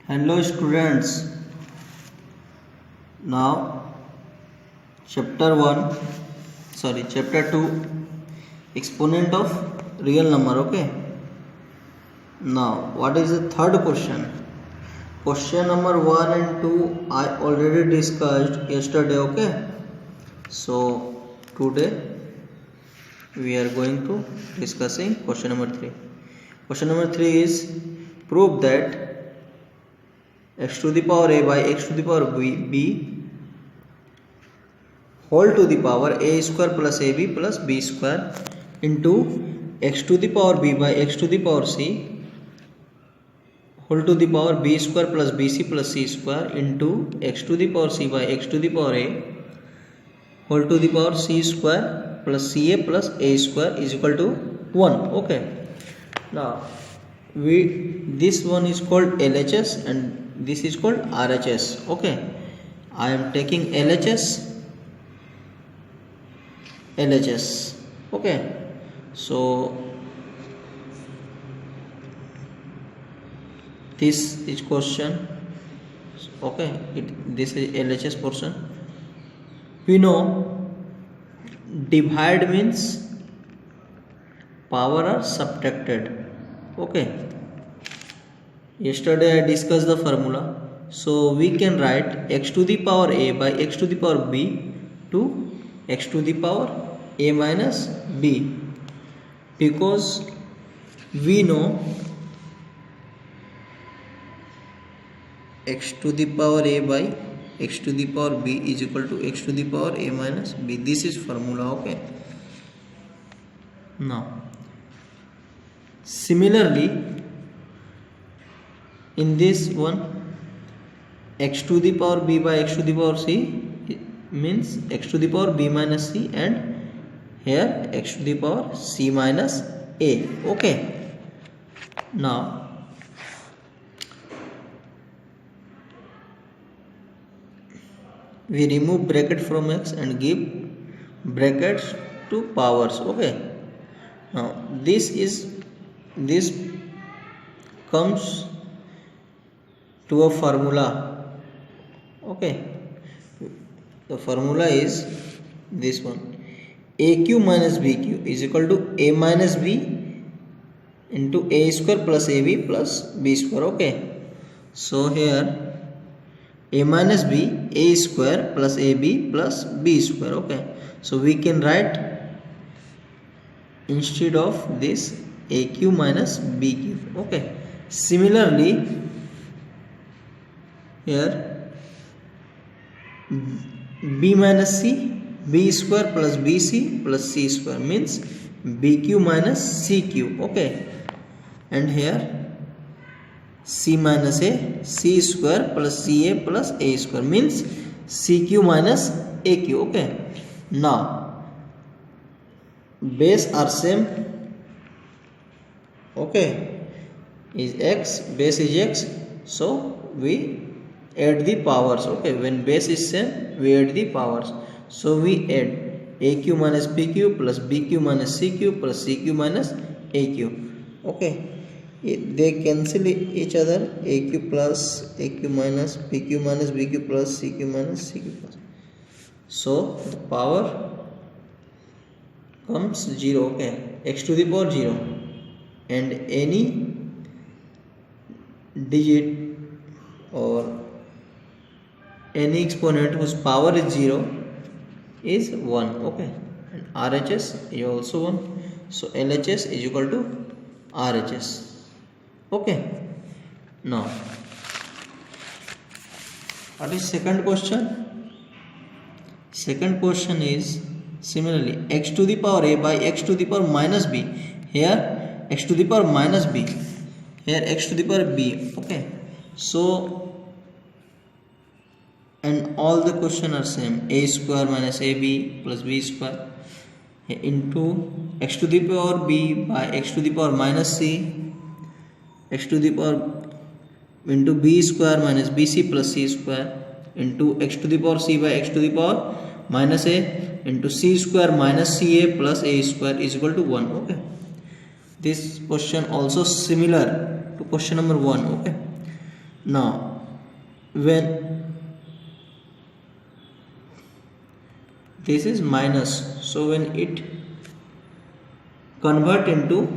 Hello students, now chapter 2 exponent of real number. Okay, now what is the third question? Question number 1 and 2 I already discussed yesterday. Okay, so today we are going to discussing question number 3. Question number 3 is prove that x to the power a by x to the power b whole to the power a square plus ab plus b square into x to the power b by x to the power c whole to the power b square plus bc plus c square into x to the power c by x to the power a whole to the power c square plus ca plus a square is equal to 1. Okay, now this one is called LHS and this is called RHS. Okay, I am taking LHS. Okay, so this is question. Okay, this is LHS portion. We know divide means power are subtracted. Okay, yesterday I discussed the formula, so we can write x to the power a by x to the power b to x to the power a minus b, because we know x to the power a by x to the power b is equal to x to the power a minus b. This is formula. Okay, now similarly in this one x to the power b by x to the power c means x to the power b minus c, and here x to the power c minus a. Okay, now we remove bracket from x and give brackets to powers. Okay, now this comes to a formula. Okay, the formula is this one: aq minus bq is equal to a minus b into a square plus ab plus b square. Okay, so here a minus b, a square plus ab plus b square. Okay, so we can write instead of this aq minus bq. Okay, similarly here b minus c, b square plus bc plus c square means bq minus cq. Okay, and here c minus a, c square plus ca plus a square means cq minus aq. Okay, now base are same. Okay, is x, base is x, so we add the powers. Okay, when base is same we add the powers, so we add aq minus pq plus bq minus cq plus cq minus aq. Okay, they cancel each other, aq plus aq minus pq minus bq plus cq minus cq plus, so the power comes 0. Okay, x to the power 0, and any digit or any exponent whose power is 0 is 1. Okay, and RHS is also 1, so LHS is equal to RHS. Okay, now what is second question? Second question is similarly x to the power a by x to the power minus b. Here x to the power minus b, here x to the power b. Okay, so and all the question are same: a square minus ab plus b square into x to the power b by x to the power minus c, x to the power into b square minus bc plus c square into x to the power c by x to the power minus a into c square minus ca plus a square is equal to 1. Okay, this question also similar to question number 1. Okay, Now when this is minus, so when it convert into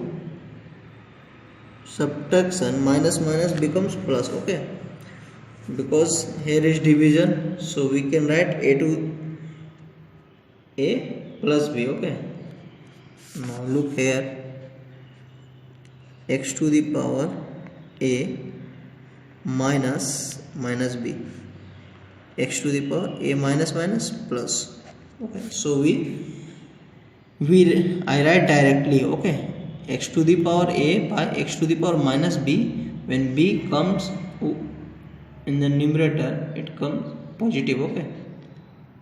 subtraction, minus minus becomes plus. Okay, because here is division, so we can write a to a plus b. Okay, now look here, x to the power a minus minus b, x to the power a minus minus plus. Okay, so I write directly. Okay, x to the power a by x to the power minus b. When b comes in the numerator, it comes positive. Okay,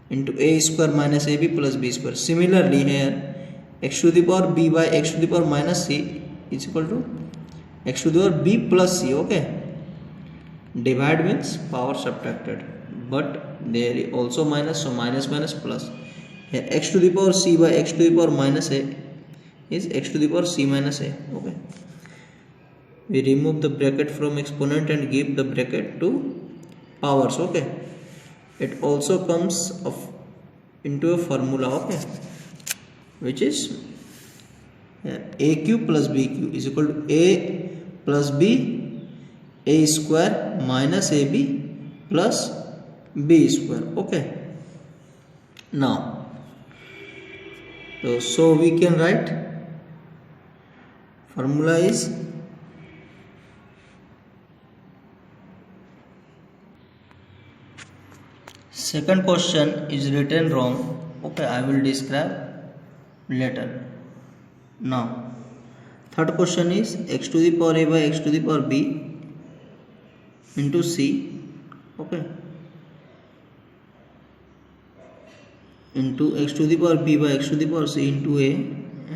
into a square minus ab plus b square. Similarly here, x to the power b by x to the power minus c is equal to x to the power b plus c. Okay, divide means power subtracted, but there is also minus, so minus minus plus. Here x to the power c by x to the power minus a is x to the power c minus a. Okay, we remove the bracket from exponent and give the bracket to powers. Okay, it also comes into a formula. Okay, which is a cube plus b cube is equal to a plus b, a square minus ab plus b square. Okay, now so we can write formula is second question is written wrong. Okay, I will describe later. Now third question is x to the power a by x to the power b into c. Okay, into x to the power b by x to the power c into a,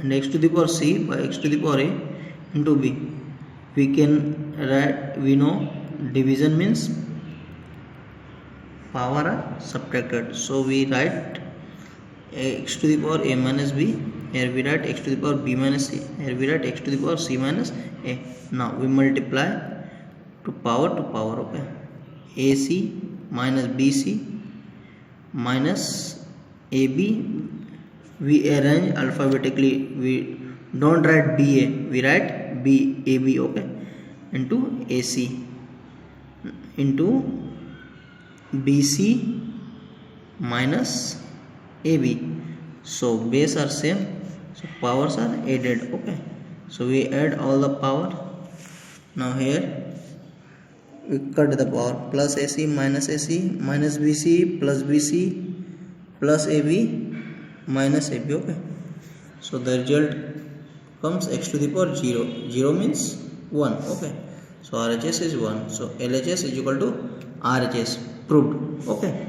and x to the power c by x to the power a into b. We can write, we know division means power are subtracted, so we write x to the power a minus b. Here we write x to the power b minus c. Here we write x to the power c minus a. Now we multiply to power. Okay, ac minus bc minus ab. We arrange alphabetically, we don't write ba, we write ab. Okay, into ac into bc minus ab. So base are same, so powers are added. Okay, so we add all the power. Now here we cut the power, plus ac minus bc plus bc plus ab minus ab. Okay, so the result comes x to the power 0. 0 means 1. Okay, so RHS is 1, so LHS is equal to RHS. Proved. Okay.